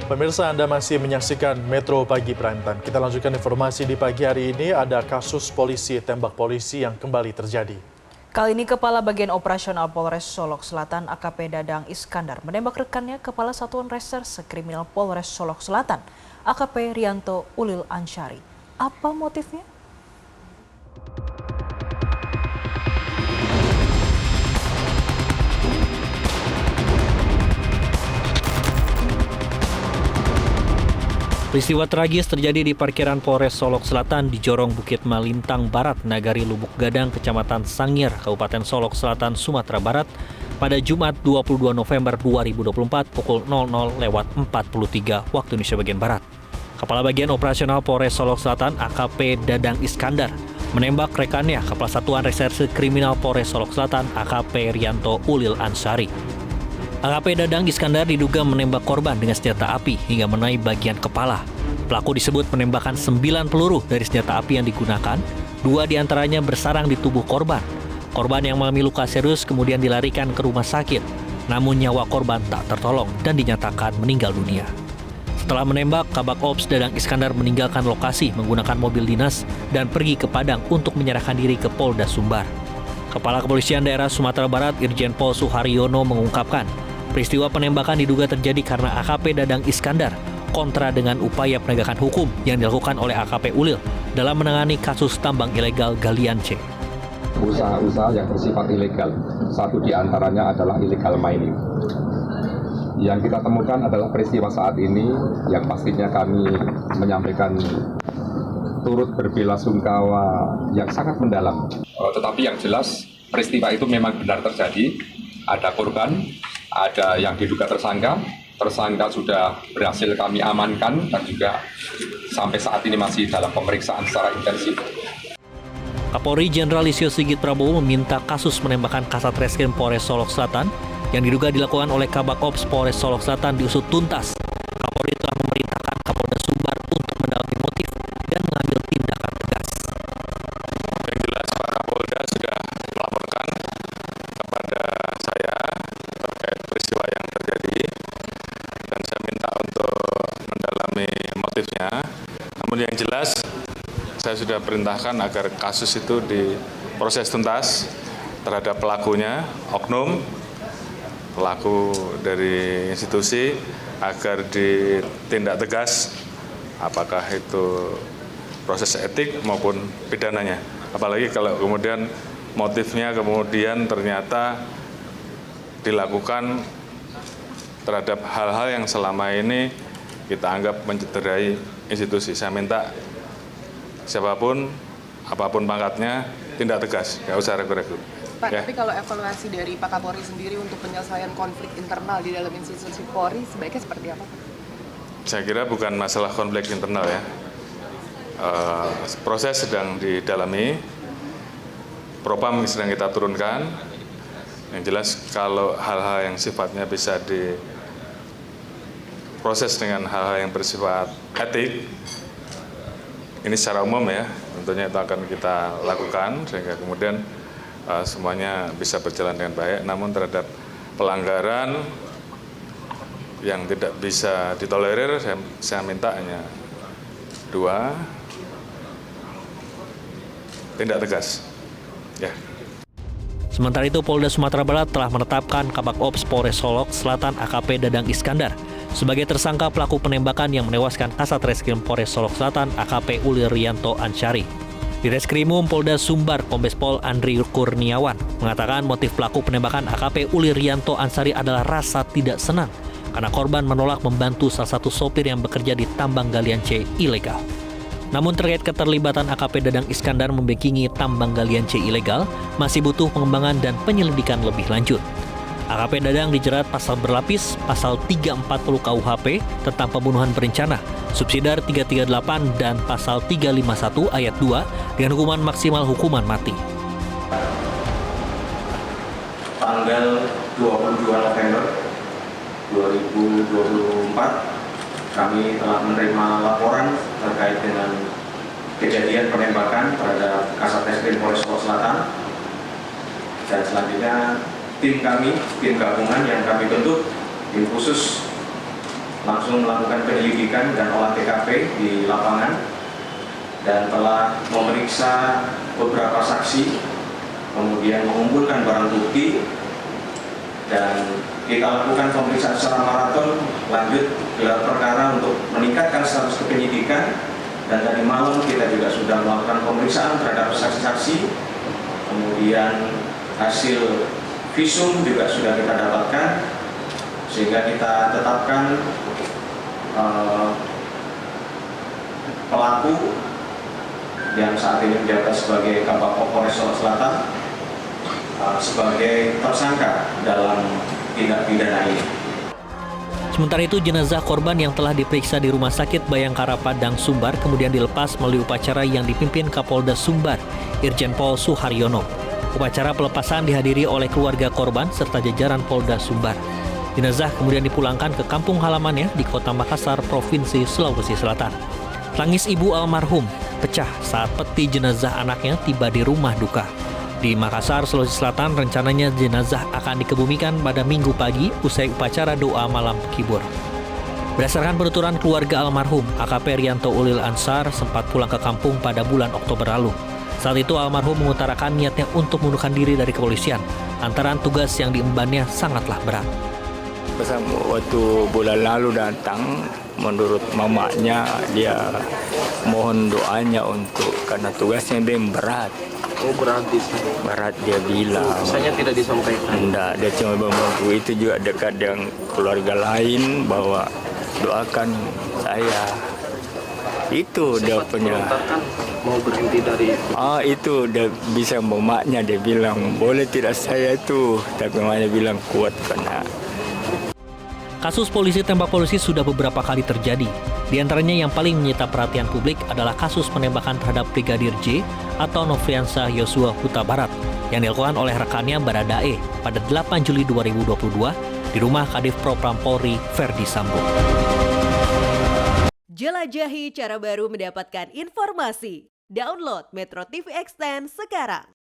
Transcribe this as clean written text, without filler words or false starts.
Pemirsa, Anda masih menyaksikan Metro Pagi Prime Time. Kita lanjutkan informasi di pagi hari ini. Ada kasus polisi tembak polisi yang kembali terjadi. Kali ini Kepala Bagian Operasional Polres Solok Selatan AKP Dadang Iskandar menembak rekannya Kepala Satuan Reserse Kriminal Polres Solok Selatan AKP Rianto Ulil Ansyari. Apa motifnya? Peristiwa tragis terjadi di parkiran Polres Solok Selatan di Jorong Bukit Malintang Barat, Nagari Lubuk Gadang, Kecamatan Sangir, Kabupaten Solok Selatan, Sumatera Barat pada Jumat 22 November 2024 pukul 00:43 waktu Indonesia bagian Barat. Kepala Bagian Operasional Polres Solok Selatan AKP Dadang Iskandar menembak rekannya Kepala Satuan Reserse Kriminal Polres Solok Selatan AKP Rianto Ulil Ansyari. AKP Dadang Iskandar diduga menembak korban dengan senjata api hingga mengenai bagian kepala. Pelaku disebut menembakkan 9 peluru dari senjata api yang digunakan, 2 diantaranya bersarang di tubuh korban. Korban yang mengalami luka serius kemudian dilarikan ke rumah sakit, namun nyawa korban tak tertolong dan dinyatakan meninggal dunia. Setelah menembak, Kabak Ops Dadang Iskandar meninggalkan lokasi menggunakan mobil dinas dan pergi ke Padang untuk menyerahkan diri ke Polda Sumbar. Kepala Kepolisian Daerah Sumatera Barat Irjen Pol Suharyono mengungkapkan, peristiwa penembakan diduga terjadi karena AKP Dadang Iskandar kontra dengan upaya penegakan hukum yang dilakukan oleh AKP Ulil dalam menangani kasus tambang ilegal galian C. Usaha-usaha yang bersifat ilegal, satu di antaranya adalah illegal mining. Yang kita temukan adalah peristiwa saat ini yang pastinya kami menyampaikan turut berbelasungkawa yang sangat mendalam. Tetapi yang jelas peristiwa itu memang benar terjadi, ada korban, ada yang diduga tersangka sudah berhasil kami amankan dan juga sampai saat ini masih dalam pemeriksaan secara intensif. Kapolri Jenderal Listio Sigit Prabowo meminta kasus penembakan Kasat Reskrim Polres Solok Selatan yang diduga dilakukan oleh Kabak Ops Polres Solok Selatan diusut tuntas. Kapolri telah memerintahkan Kapolda Sumbar untuk mendalami motif dan mengambil tindakan tegas. Yang jelas Pak Kapolda sudah melaporkan kepada saya terkait peristiwa yang terjadi dan saya minta untuk mendalami motifnya. Namun yang jelas saya sudah perintahkan agar kasus itu diproses tuntas terhadap pelakunya, oknum, pelaku dari institusi agar ditindak tegas apakah itu proses etik maupun pidananya. Apalagi kalau kemudian motifnya kemudian ternyata dilakukan terhadap hal-hal yang selama ini kita anggap mencederai institusi. Saya minta siapapun, apapun pangkatnya, tindak tegas, nggak usah ragu-ragu. Pak, Ya. tapi kalau evaluasi dari Pak Kapolri sendiri untuk penyelesaian konflik internal di dalam institusi Polri, sebaiknya seperti apa? Saya kira bukan masalah konflik internal ya. Proses sedang didalami, propam sedang kita turunkan. Yang jelas kalau hal-hal yang sifatnya bisa diproses dengan hal-hal yang bersifat etik, ini secara umum ya, tentunya itu akan kita lakukan sehingga kemudian semuanya bisa berjalan dengan baik. Namun terhadap pelanggaran yang tidak bisa ditolerir, saya minta hanya 2, tindak tegas. Ya. Sementara itu, Polda Sumatera Barat telah menetapkan Kabak Ops Polres Solok Selatan AKP Dadang Iskandar sebagai tersangka pelaku penembakan yang menewaskan Kasat Reskrim Polres Solok Selatan AKP Ulil Rianto Ansyari. Di Reskrimum Polda Sumbar, Kombes Pol Andri Kurniawan mengatakan motif pelaku penembakan AKP Ulil Rianto Ansyari adalah rasa tidak senang karena korban menolak membantu salah satu sopir yang bekerja di tambang galian C ilegal. Namun terkait keterlibatan AKP Dadang Iskandar membackingi tambang galian C ilegal masih butuh pengembangan dan penyelidikan lebih lanjut. AKP Dadang dijerat pasal berlapis, pasal 340 KUHP tentang pembunuhan berencana, subsidiar 338 dan pasal 351 ayat 2 dengan hukuman maksimal hukuman mati. Tanggal 22 November 2024 kami telah menerima laporan terkait dengan kejadian penembakan terhadap Kasat Reskrim Polres Solok Selatan, dan selanjutnya tim gabungan yang kami bentuk, tim khusus langsung melakukan penyelidikan dan olah TKP di lapangan dan telah memeriksa beberapa saksi, kemudian mengumpulkan barang bukti, dan kita lakukan pemeriksaan secara maraton lanjut gelar perkara untuk meningkatkan status kepenyidikan. Dan tadi malam kita juga sudah melakukan pemeriksaan terhadap saksi-saksi, kemudian hasil visum juga sudah kita dapatkan, sehingga kita tetapkan pelaku yang saat ini menjabat sebagai Kabak Polres Solok Selatan sebagai tersangka dalam tindak pidana ini. Sementara itu, jenazah korban yang telah diperiksa di Rumah Sakit Bayangkara Padang, Sumbar kemudian dilepas melalui upacara yang dipimpin Kapolda Sumbar, Irjen Pol Suharyono. Upacara pelepasan dihadiri oleh keluarga korban serta jajaran Polda Sumbar. Jenazah kemudian dipulangkan ke kampung halamannya di Kota Makassar, Provinsi Sulawesi Selatan. Tangis ibu almarhum pecah saat peti jenazah anaknya tiba di rumah duka. Di Makassar, Sulawesi Selatan, rencananya jenazah akan dikebumikan pada Minggu pagi usai upacara doa malam kibur. Berdasarkan penuturan keluarga almarhum, AKP Rianto Ulil Ansar sempat pulang ke kampung pada bulan Oktober lalu. Saat itu almarhum mengutarakan niatnya untuk mengundurkan diri dari kepolisian, lantaran tugas yang diembannya sangatlah berat. Waktu bulan lalu datang, menurut mamanya dia mohon doanya untuk karena tugasnya dia berat. Oh, berarti Berat dia bilang. saya tidak disampaikan. Enggak, dia cuma membantu. Itu juga dekat dengan keluarga lain bahwa doakan saya. Itu dia punya. Mau berhenti dari Itu dia bisa mamanya dia bilang boleh tidak saya itu, tapi mamanya bilang kuat karena. Kasus polisi tembak polisi sudah beberapa kali terjadi. Di antaranya yang paling menyita perhatian publik adalah kasus penembakan terhadap Brigadir J atau Nofriansah Yosua Huta Barat yang dilakukan oleh rekannya Baradae pada 8 Juli 2022 di rumah Kadif Propam Polri Verdi Sambo. Jelajahi cara baru mendapatkan informasi. Download Metro TV Extend sekarang.